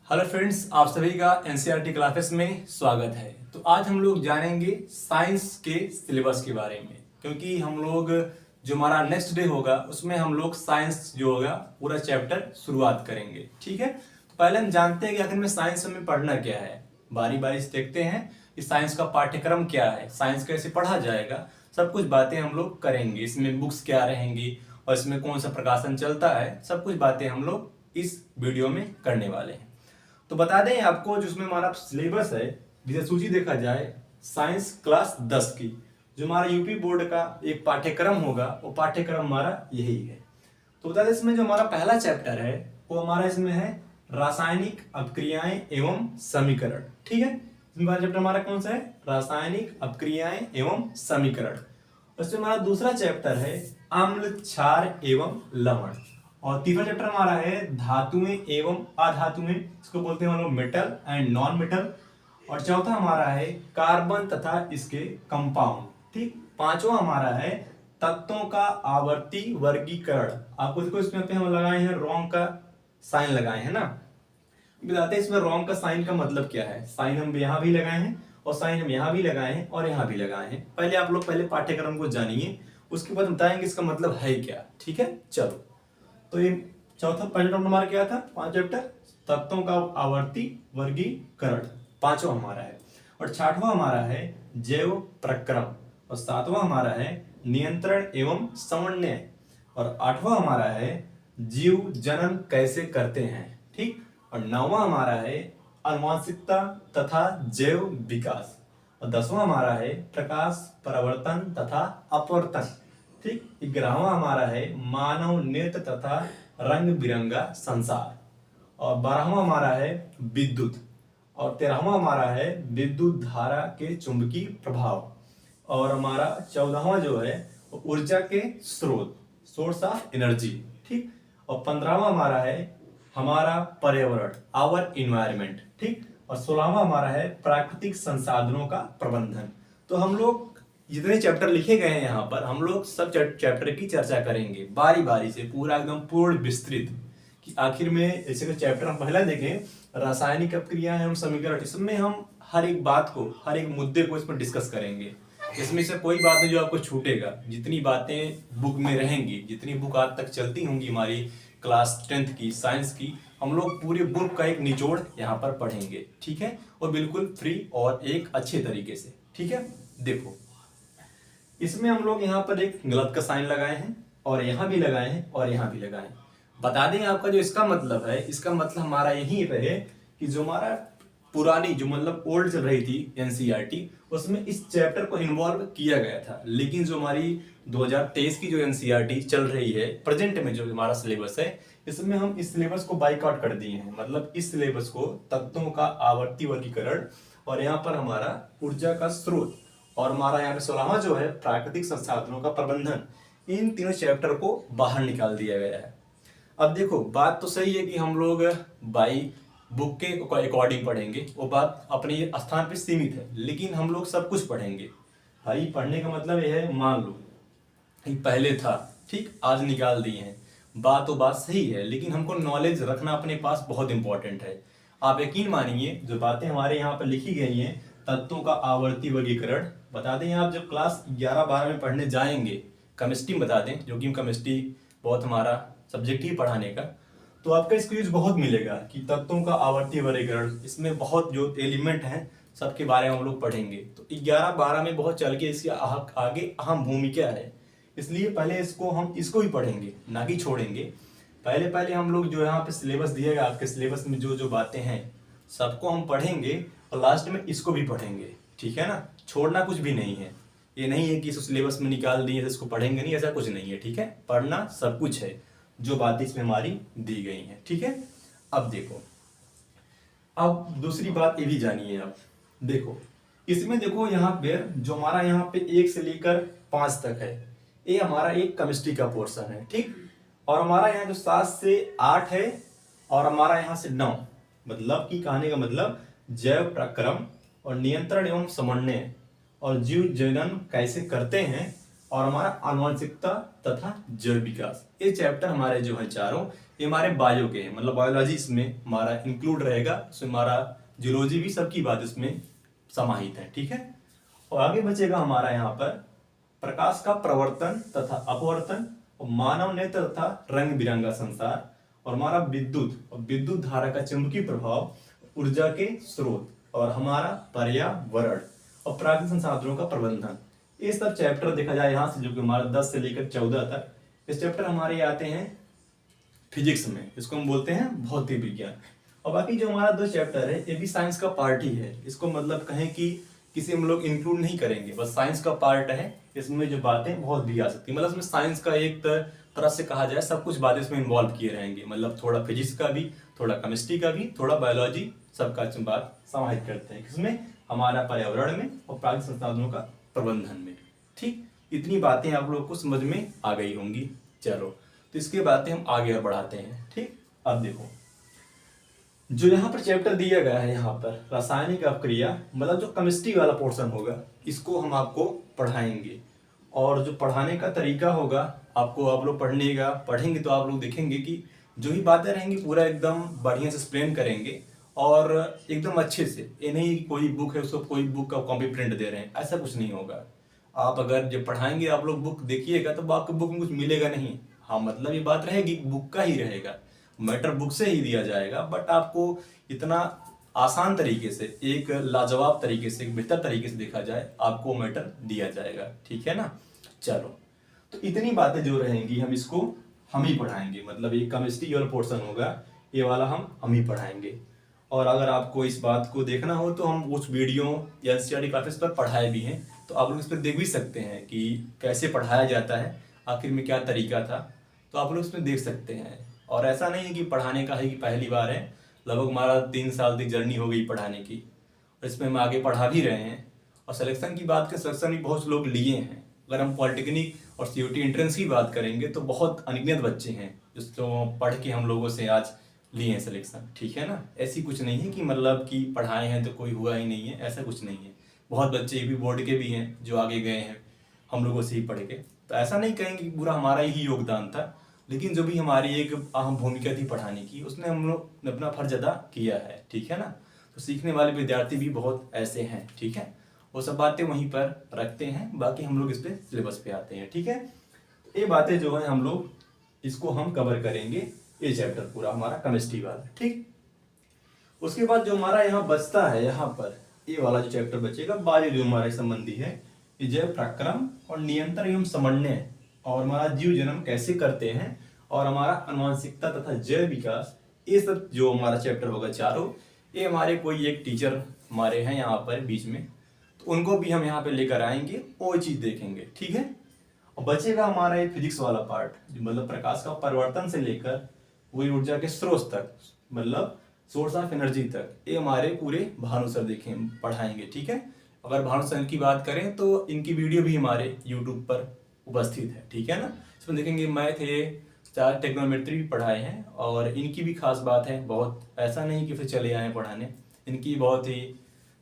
Hello friends, आप सभी का एनसीईआरटी क्लासेस में स्वागत है। तो आज हम लोग जानेंगे साइंस के सिलेबस के बारे में, क्योंकि हम लोग जो हमारा नेक्स्ट डे होगा उसमें हम लोग साइंस जो होगा पूरा चैप्टर शुरुआत करेंगे। ठीक है, तो पहले हम जानते हैं कि आखिर में साइंस में पढ़ना क्या है। बारी बारी से देखते हैं कि साइंस का पाठ्यक्रम क्या है, साइंस कैसे पढ़ा जाएगा, सब कुछ बातें हम लोग करेंगे। इसमें बुक्स क्या रहेंगी और इसमें कौन सा प्रकाशन चलता है, सब कुछ बातें हम लोग इस वीडियो में करने वाले हैं। तो बता दें आपको, जो उसमें हमारा सिलेबस है, जिसे सूची देखा जाए साइंस क्लास 10 की, जो हमारा यूपी बोर्ड का एक पाठ्यक्रम होगा, वो पाठ्यक्रम हमारा यही है। तो बता दें, इसमें जो हमारा पहला चैप्टर है वो हमारा इसमें है रासायनिक अपक्रियाएं एवं समीकरण। ठीक है, इसमें पहला चैप्टर हमारा कौन सा है? रासायनिक अपक्रियाएं एवं समीकरण। उसमें हमारा दूसरा चैप्टर है अम्ल क्षार एवं लवण। और तीसरा चैप्टर हमारा है धातुएं एवं अधातुएं, इसको बोलते हैं हम लोग मेटल एंड नॉन मेटल। और चौथा हमारा है कार्बन तथा इसके कंपाउंड। ठीक, पांचवा हमारा है तत्वों का आवर्ती वर्गीकरण। आपको देखो इसमें पे हम लगाए हैं रोंग का साइन लगाए हैं ना। बताते हैं इसमें रोंग का साइन का मतलब क्या है। साइन हम यहाँ भी लगाए हैं और साइन हम यहाँ भी लगाए हैं और यहाँ भी लगाए हैं। पहले आप लोग पहले पाठ्यक्रम को जानिए, उसके बाद बताएंगे इसका मतलब है क्या। ठीक है, चलो। तो ये चौथा पहला चैप्टर हमारा क्या था? 5 चैप्टर तत्वों का आवर्ती वर्गीकरण, पांचवा हमारा है। और छठवां हमारा है जैव प्रक्रम। और सातवां हमारा है नियंत्रण एवं समन्वय। और आठवां हमारा है जीव जनन कैसे करते हैं। ठीक, और नौवां हमारा है आनुवंशिकता तथा जैव विकास। और 10वां हमारा है प्रकाश परावर्तन तथा अपवर्तन। ठीक, 11वां हमारा है मानव नृत्य तथा रंग बिरंगा संसार। और 12वां हमारा है विद्युत। और 13वां हमारा है विद्युत धारा के चुंबकीय प्रभाव। और हमारा 14वां जो है वो ऊर्जा के स्रोत, सोर्स ऑफ एनर्जी। ठीक, और 15वां हमारा है हमारा पर्यावरण, आवर इन्वायरमेंट। ठीक, और 16वां हमारा है प्राकृतिक संसाधनों का प्रबंधन। तो हम लोग जितने चैप्टर लिखे गए हैं यहाँ पर, हम लोग सब चैप्टर की चर्चा करेंगे बारी बारी से, पूरा एकदम पूर्ण विस्तृत, कि आखिर में जैसे कि चैप्टर हम पहला देखें रासायनिक अपक्रिया एवं समीकरण, इसमें हम हर एक बात को, हर एक मुद्दे को इसमें डिस्कस करेंगे। इसमें से कोई बात नहीं जो आपको छूटेगा। जितनी बातें बुक में रहेंगी, जितनी बुक आज तक चलती होंगी हमारी क्लास 10th की साइंस की, हम लोग पूरी बुक का एक निचोड़ यहाँ पर पढ़ेंगे। ठीक है, और बिल्कुल फ्री और एक अच्छे तरीके से। ठीक है, देखो इसमें हम लोग यहाँ पर एक गलत का साइन लगाए हैं और यहाँ भी लगाए हैं और यहाँ भी लगाए हैं। बता दें आपका जो इसका मतलब है, इसका मतलब हमारा यही रहे कि जो हमारा पुरानी, जो मतलब ओल्ड चल रही थी एनसीईआरटी, उसमें इस चैप्टर को इन्वॉल्व किया गया था। लेकिन जो हमारी 2023 की जो एनसीईआरटी चल रही है प्रेजेंट में, जो हमारा सिलेबस है, इसमें हम इस सिलेबस को बाइकआउट कर दिए हैं। मतलब इस सिलेबस को तत्वों का आवर्ती वर्गीकरण, और यहाँ पर हमारा ऊर्जा का स्रोत, और हमारा यहाँ पे 16वां जो है प्राकृतिक संसाधनों का प्रबंधन, इन तीनों चैप्टर को बाहर निकाल दिया गया है। अब देखो, बात तो सही है कि हम लोग बाई बुक के अकॉर्डिंग पढ़ेंगे, वो बात अपने स्थान पे सीमित है, लेकिन हम लोग सब कुछ पढ़ेंगे। भाई पढ़ने का मतलब यह है, मान लो पहले था, ठीक, आज निकाल दिए हैं, बात तो बात सही है, लेकिन हमको नॉलेज रखना अपने पास बहुत इंपॉर्टेंट है। आप यकीन मानिए, जो बातें हमारे यहाँ पर लिखी गई हैं, तत्वों का आवर्ती वर्गीकरण, बता दें आप जब क्लास 11-12 में पढ़ने जाएंगे, केमिस्ट्री बता दें, जो कि केमिस्ट्री बहुत हमारा सब्जेक्ट ही पढ़ाने का, तो आपका इसको यूज बहुत मिलेगा कि तत्वों का आवर्ती वर्गीकरण, इसमें बहुत जो एलिमेंट हैं सबके बारे में हम लोग पढ़ेंगे। तो 11-12 में बहुत चल के इसकी आगे अहम भूमिका है, इसलिए पहले हम इसको ही पढ़ेंगे, ना कि छोड़ेंगे। पहले हम लोग जो यहाँ पे सिलेबस दिएगा, आपके सिलेबस में जो जो बातें हैं सबको हम पढ़ेंगे और लास्ट में इसको भी पढ़ेंगे। ठीक है ना, छोड़ना कुछ भी नहीं है। ये नहीं है कि इस सिलेबस में निकाल दिए इसको पढ़ेंगे नहीं, ऐसा कुछ नहीं है। ठीक है, पढ़ना सब कुछ है, जो बातें इसमें हमारी दी गई हैं। ठीक है, अब देखो, अब दूसरी बात ये भी जानिए आप। देखो इसमें, देखो यहाँ पे जो हमारा यहाँ पे 1 से लेकर 5 तक है, ये हमारा एक केमिस्ट्री का पोर्शन है। ठीक, और हमारा यहाँ जो 7 से 8 है और हमारा यहाँ से 9, मतलब कि कहने का मतलब जैव प्रक्रम और नियंत्रण एवं समन्वय और जीव जनन कैसे करते हैं, और हमारा आनुवंशिकता तथा जैव विकास, ये चैप्टर हमारे जो है चारों, ये हमारे बायो के हैं, मतलब बायोलॉजी इसमें हमारा इंक्लूड रहेगा, इसमें हमारा जूलॉजी भी, सबकी बात इसमें समाहित है, ठीक है। और आगे बचेगा हमारा यहाँ पर प्रकाश का प्रवर्तन तथा अपवर्तन और मानव नेत्र तथा रंग बिरंगा संसार, और हमारा विद्युत और विद्युत धारा का चुंबकीय प्रभाव, ऊर्जा के स्रोत, और हमारा पर्यावरण और प्राकृतिक संसाधनों का प्रबंधन। ये सब चैप्टर देखा जाए यहाँ से, जो कि हमारा 10 से लेकर 14 तक, इस चैप्टर हमारे आते हैं फिजिक्स में, इसको हम बोलते हैं भौतिक विज्ञान। और बाकी जो हमारा 2 चैप्टर है ये भी साइंस का पार्ट ही है, इसको मतलब कहें कि किसी हम लोग इंक्लूड नहीं करेंगे, बस साइंस का पार्ट है। इसमें जो बातें बहुत भी आ सकती है, मतलब इसमें साइंस का एक तरह से कहा जाए सब कुछ बातें इसमें इन्वॉल्व किए रहेंगे, मतलब थोड़ा फिजिक्स का भी, थोड़ा केमिस्ट्री का भी, थोड़ा बायोलॉजी, सबका बात समाहित करते हैं इसमें, हमारा पर्यावरण में और प्राकृतिक संसाधनों का प्रबंधन में। ठीक, इतनी बातें आप लोग को समझ में आ गई होंगी। चलो, तो इसके बातें हम आगे बढ़ाते हैं। ठीक, अब देखो जो यहाँ पर चैप्टर दिया गया है, यहाँ पर रासायनिक अपक्रिया, मतलब जो केमिस्ट्री वाला पोर्शन होगा, इसको हम आपको पढ़ाएंगे। और जो पढ़ाने का तरीका होगा आपको, आप लोग पढ़ेंगे तो आप लोग देखेंगे कि जो ही बातें रहेंगी पूरा एकदम बढ़िया से एक्सप्लेन करेंगे और एकदम अच्छे से। ये नहीं कोई बुक है उसको कोई बुक का कॉपी प्रिंट दे रहे हैं, ऐसा कुछ नहीं होगा। आप अगर जब पढ़ाएंगे आप लोग बुक देखिएगा तो आपको बुक में कुछ मिलेगा नहीं। हाँ, मतलब ये बात रहेगी बुक का ही रहेगा, मैटर बुक से ही दिया जाएगा, बट आपको इतना आसान तरीके से, एक लाजवाब तरीके से, एक बेहतर तरीके से देखा जाए, आपको मैटर दिया जाएगा। ठीक है ना। चलो, तो इतनी बातें जो रहेंगी हम ही पढ़ाएंगे, मतलब ये केमिस्ट्री वाला पोर्शन होगा, ये वाला हम ही पढ़ाएंगे। और अगर आपको इस बात को देखना हो तो हम उस वीडियो या एनसीईआरटी क्लासेस पर पढ़ाए भी हैं, तो आप लोग इस पर देख भी सकते हैं कि कैसे पढ़ाया जाता है, आखिर में क्या तरीका था, तो आप लोग इसमें देख सकते हैं। और ऐसा नहीं है कि पढ़ाने का है कि पहली बार है, लगभग हमारा 3 साल की जर्नी हो गई पढ़ाने की, और इसमें हम आगे पढ़ा भी रहे हैं। और सिलेक्शन की बात करें, सिलेक्शन भी बहुत लोग लिए हैं। अगर हम पॉलिटेक्निक और सीयूटी एंट्रेंस की बात करेंगे तो बहुत अनगिनत बच्चे हैं जो पढ़ के हम लोगों से आज लिए हैं सिलेक्शन। ठीक है ना। ऐसी कुछ नहीं है कि मतलब कि पढ़ाए हैं तो कोई हुआ ही नहीं है, ऐसा कुछ नहीं है। बहुत बच्चे भी बोर्ड के भी हैं जो आगे गए हैं हम लोगों से ही पढ़ के, तो ऐसा नहीं कहेंगे कि पूरा हमारा ही योगदान था, लेकिन जो भी हमारी एक अहम भूमिका थी पढ़ाने की, उसने हम लोग ने अपना फर्ज अदा किया है। ठीक है ना। तो सीखने वाले विद्यार्थी भी बहुत ऐसे हैं। ठीक है, वो सब बातें वहीं पर रखते हैं, बाकी हम लोग इस पे सिलेबस पे आते हैं। ठीक है, ये बातें जो है हम लोग इसको हम कवर करेंगे, ये चैप्टर पूरा हमारा केमिस्ट्री वाला। ठीक, उसके बाद जो हमारा यहाँ बचता है, यहाँ पर ये वाला जो चैप्टर बचेगा, बायो जो हमारे संबंधी है, ये जैव प्रक्रम और नियंत्रण एवं समन्वय, और हमारा जीव जन्म कैसे करते हैं, और हमारा आनुवंशिकता तथा जैव विकास, ये सब जो हमारा चैप्टर होगा चारों, ये हमारे कोई एक टीचर हमारे हैं यहाँ पर बीच में, तो उनको भी हम यहाँ पे लेकर आएंगे, वो चीज़ देखेंगे। ठीक है। और बचेगा हमारा ये फिजिक्स वाला पार्ट, मतलब प्रकाश का परिवर्तन से लेकर वही ऊर्जा के स्रोत तक, मतलब सोर्स ऑफ एनर्जी तक, ये हमारे पूरे भानु सर देखें पढ़ाएंगे। ठीक है। अगर भानु सर की बात करें तो इनकी वीडियो भी हमारे यूट्यूब पर उपस्थित है। ठीक है ना। इसमें देखेंगे मैथ है, 4 टेक्नोमेट्री भी पढ़ाए हैं, और इनकी भी खास बात है, बहुत ऐसा नहीं कि फिर चले आए पढ़ाने, इनकी बहुत ही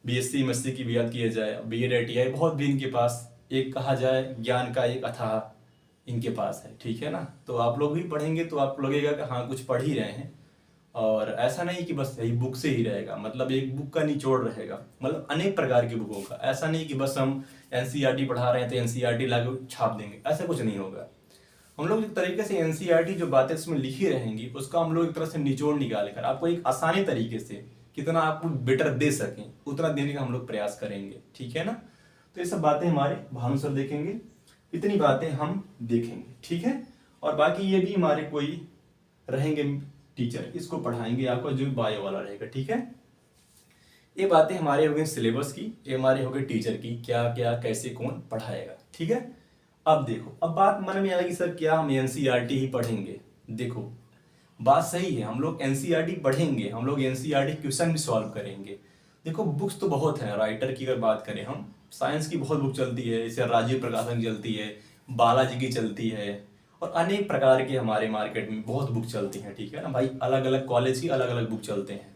बीएससी एमएससी की भी याद किया जाए, बीएड आईटीआई बहुत भी इनके पास, एक कहा जाए ज्ञान का एक अथाह इनके पास है। ठीक है ना। तो आप लोग भी पढ़ेंगे तो आपको लगेगा कि हाँ कुछ पढ़ ही रहे हैं, और ऐसा नहीं कि बस यही बुक से ही रहेगा, मतलब एक बुक का निचोड़ रहेगा, मतलब अनेक प्रकार की बुकों का। ऐसा नहीं कि बस हम एनसीईआरटी पढ़ा रहे हैं तो एनसीईआरटी लाके छाप देंगे, ऐसा कुछ नहीं होगा। हम लोग एक तरीके से एनसीईआरटी जो बातें इसमें लिखी रहेंगी उसका हम लोग एक तरह से निचोड़ निकाल कर आपको एक आसानी तरीके से कितना आपको बेटर दे सकें उतना देने का हम लोग प्रयास करेंगे। ठीक है ना। तो ये सब बातें हमारे भानु सर देखेंगे, इतनी बातें हम देखेंगे। ठीक है। और बाकी ये भी हमारे कोई रहेंगे टीचर, इसको पढ़ाएंगे आपको, जो बायो वाला रहेगा। ठीक है। ये बातें हमारे हो गई सिलेबस की, ये हमारे हो गए टीचर की, क्या क्या कैसे कौन पढ़ाएगा। ठीक है। अब देखो, अब बात मन में आएगी सर क्या हम एनसीईआरटी ही पढ़ेंगे। देखो बात सही है, हम लोग एनसीईआरटी पढ़ेंगे, हम लोग एनसीईआरटी क्वेश्चन भी सॉल्व करेंगे। देखो बुक्स तो बहुत है, राइटर की अगर बात करें हम, साइंस की बहुत बुक चलती है, जैसे राजीव प्रकाशन की चलती है, बालाजी की चलती है, और अनेक प्रकार के हमारे मार्केट में बहुत बुक चलती हैं। ठीक है ना भाई, अलग अलग कॉलेज की अलग अलग बुक चलते हैं।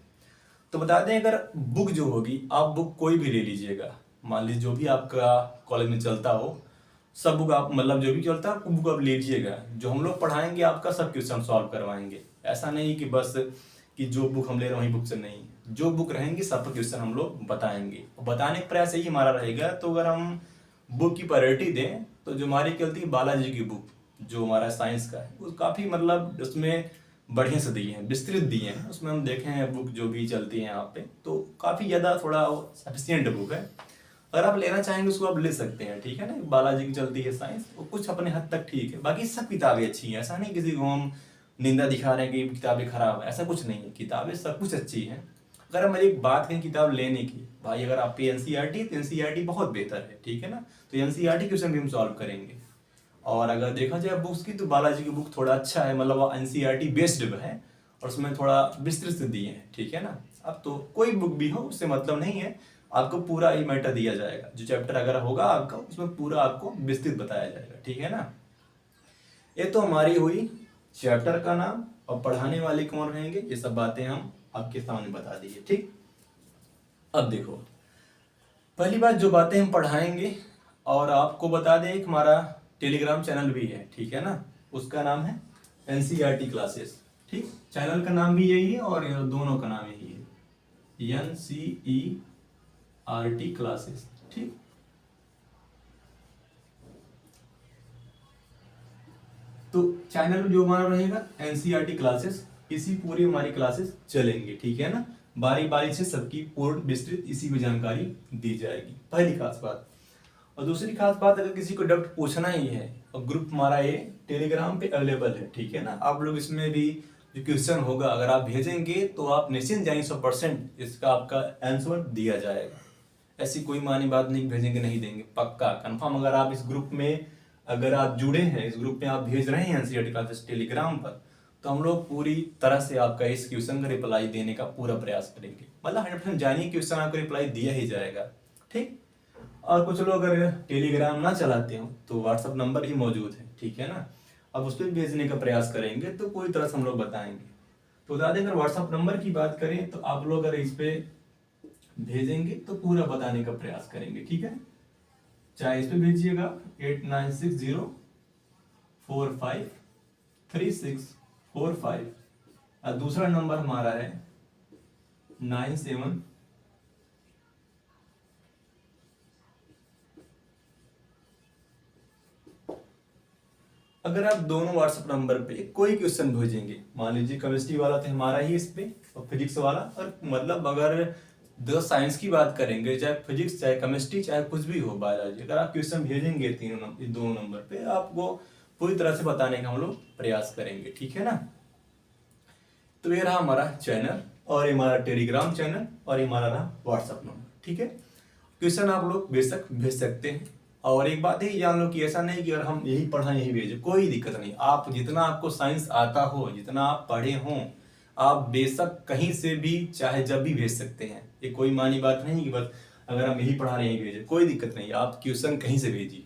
तो बता दें, अगर बुक जो होगी, आप बुक कोई भी ले लीजिएगा, मान लीजिए जो भी आपका कॉलेज में चलता हो, सब बुक आप, मतलब जो भी चलता है बुक आप ले लीजिएगा, जो हम लोग पढ़ाएंगे आपका सब क्वेश्चन सॉल्व करवाएंगे। ऐसा नहीं कि बस कि जो बुक हम ले रहे हैं वही बुक से नहीं, जो बुक रहेंगी सब पर क्वेश्चन हम लोग बताएंगे, बताने का प्रयास यही हमारा रहेगा। तो अगर हम बुक की प्रायोरिटी दें तो जो हमारी चलती है बालाजी की बुक, जो हमारा साइंस का है, वो काफ़ी मतलब उसमें बढ़िया से दिए हैं, विस्तृत दिए हैं। उसमें हम देखें हैं बुक जो भी चलती है यहाँ पे, तो काफ़ी ज़्यादा थोड़ा सफिशियंट बुक है। अगर आप लेना चाहेंगे उसको आप ले सकते हैं, ठीक है ना। बालाजी की चलती है साइंस, वो कुछ अपने हद तक ठीक है, बाकी सब किताबें अच्छी हैं। ऐसा नहीं किसी को हम निंदा दिखा रहे हैं कि किताबें खराब है, ऐसा कुछ नहीं है। किताबें सब कुछ अच्छी हैं। अगर हम एक बात करें किताब लेने की, भाई अगर आप पे एनसीईआरटी तो एनसीईआरटी बहुत बेहतर है, ठीक है ना। तो एनसीईआरटी क्वेश्चन भी हम सॉल्व करेंगे। और अगर देखा जाए बुक्स की तो बालाजी की बुक थोड़ा अच्छा है, मतलब एनसीईआरटी बेस्ड है और उसमें थोड़ा विस्तृत से दिए हैं, ठीक है ना। अब तो कोई बुक भी हो उससे मतलब नहीं है, आपको पूरा ही मैटर दिया जाएगा। जो चैप्टर अगर होगा आपका उसमें पूरा आपको विस्तृत बताया जाएगा, ठीक है ना। ये तो हमारी हुई चैप्टर का नाम, और पढ़ाने वाले कौन रहेंगे ये सब बातें हम आपके सामने बता दिए, ठीक। अब देखो, पहली बात जो बातें हम पढ़ाएंगे, और आपको बता दें एक हमारा टेलीग्राम चैनल भी है, ठीक है ना। उसका नाम है एनसीईआरटी क्लासेस, ठीक। चैनल का नाम भी यही है और दोनों का नाम यही है, एनसीईआरटी क्लासेस, ठीक। तो चैनल जो हमारा रहेगा एनसीईआरटी क्लासेस, इसी पूरी हमारी क्लासेस चलेंगे, ठीक है ना। बारी बारी से सबकी पूर्ण विस्तृत इसी में जानकारी दी जाएगी, पहली खास बात। और दूसरी खास बात, अगर किसी को डाउट पूछना ही है और ग्रुप हमारा ये टेलीग्राम पे अवेलेबल है, ठीक है ना। आप लोग इसमें भी जो क्वेश्चन होगा अगर आप भेजेंगे तो आप निश्चिंत जानिए 100% इसका आपका आंसर दिया जाएगा। ऐसी कोई मानी बात नहीं भेजेंगे नहीं देंगे, पक्का कंफर्म। अगर आप इस ग्रुप में अगर आप जुड़े हैं, इस ग्रुप में आप भेज रहे हैं एनसीईआरटी क्लासेस टेलीग्राम पर, तो हम लोग पूरी तरह से आपका इस क्वेश्चन का रिप्लाई देने का पूरा प्रयास करेंगे। मतलब 100% जानिए क्वेश्चन आपको रिप्लाई दिया ही जाएगा, ठीक। और कुछ लोग अगर टेलीग्राम ना चलाते हो तो व्हाट्सअप नंबर ही मौजूद है, ठीक है ना। अब उस पर भेजने का प्रयास करेंगे तो पूरी तरह से हम लोग बताएंगे। तो बता दें, अगर व्हाट्सअप नंबर की बात करें तो आप लोग अगर इस पे भेजेंगे तो पूरा बताने का प्रयास करेंगे, ठीक है। चाहे इस पे भेजिएगा 8960453645, और दूसरा नंबर हमारा है 97। अगर आप दोनों व्हाट्सएप नंबर पे कोई क्वेश्चन भेजेंगे, मान लीजिए केमिस्ट्री वाला तो हमारा ही इस पे, और फिजिक्स वाला, और मतलब अगर दो साइंस की बात करेंगे, चाहे फिजिक्स चाहे केमिस्ट्री चाहे कुछ भी हो बायोलॉजी, अगर आप क्वेश्चन भेजेंगे दोनों नंबर पे, आपको पूरी तरह से बताने का हम लोग प्रयास करेंगे, ठीक है ना। तो ये रहा हमारा चैनल, और ये हमारा टेलीग्राम चैनल, और ये हमारा रहा व्हाट्सएप नंबर, ठीक है। क्वेश्चन आप लोग बेशक भेज सकते हैं। और एक बात ही जान लो कि ऐसा नहीं कि अगर हम यही पढ़ाएं यही भेजें, कोई दिक्कत नहीं। आप जितना आपको साइंस आता हो, जितना आप पढ़े हों, आप बेशक कहीं से भी चाहे जब भी भेज सकते हैं। ये कोई मानी बात नहीं कि बस अगर हम यही पढ़ा रहे हैं यही भेजें, कोई दिक्कत नहीं। आप क्वेश्चन कहीं से भेजिए,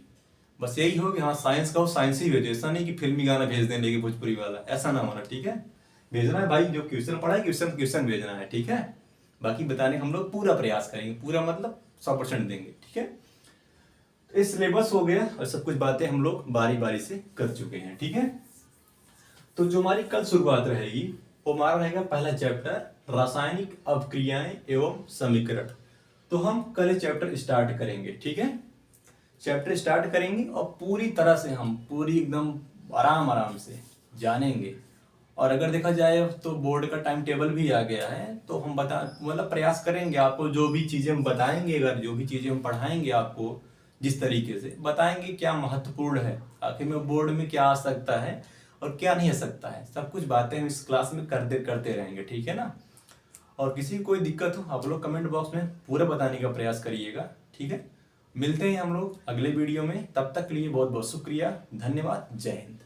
बस यही हो कि हाँ साइंस का हो साइंस ही भेजो। ऐसा नहीं कि फिल्मी गाना भेज दें लेके भोजपुरी वाला, ऐसा ना होना, ठीक है। भेजना है भाई, जो क्वेश्चन पढ़ा है क्वेश्चन क्वेश्चन भेजना है, ठीक है। बाकी बताने का हम लोग पूरा प्रयास करेंगे, पूरा मतलब 100% देंगे, ठीक है। इस सिलेबस हो गया और सब कुछ बातें हम लोग बारी बारी से कर चुके हैं, ठीक है। तो जो हमारी कल शुरुआत रहेगी वो हमारा रहेगा पहला चैप्टर रासायनिक अभिक्रियाएं एवं समीकरण। तो हम कल चैप्टर स्टार्ट करेंगे, ठीक है। चैप्टर स्टार्ट करेंगे और पूरी तरह से हम पूरी एकदम आराम से जानेंगे। और अगर देखा जाए तो बोर्ड का टाइम टेबल भी आ गया है, तो हम मतलब प्रयास करेंगे आपको जो भी चीज़ें हम बताएंगे, अगर जो भी चीज़ें हम पढ़ाएंगे आपको जिस तरीके से बताएंगे क्या महत्वपूर्ण है, आखिर में बोर्ड में क्या आ सकता है और क्या नहीं आ सकता है, सब कुछ बातें हम इस क्लास में करते रहेंगे, ठीक है ना। और किसी कोई दिक्कत हो आप लोग कमेंट बॉक्स में पूरा बताने का प्रयास करिएगा, ठीक है। मिलते हैं हम लोग अगले वीडियो में, तब तक के लिए बहुत बहुत शुक्रिया, धन्यवाद, जय हिंद।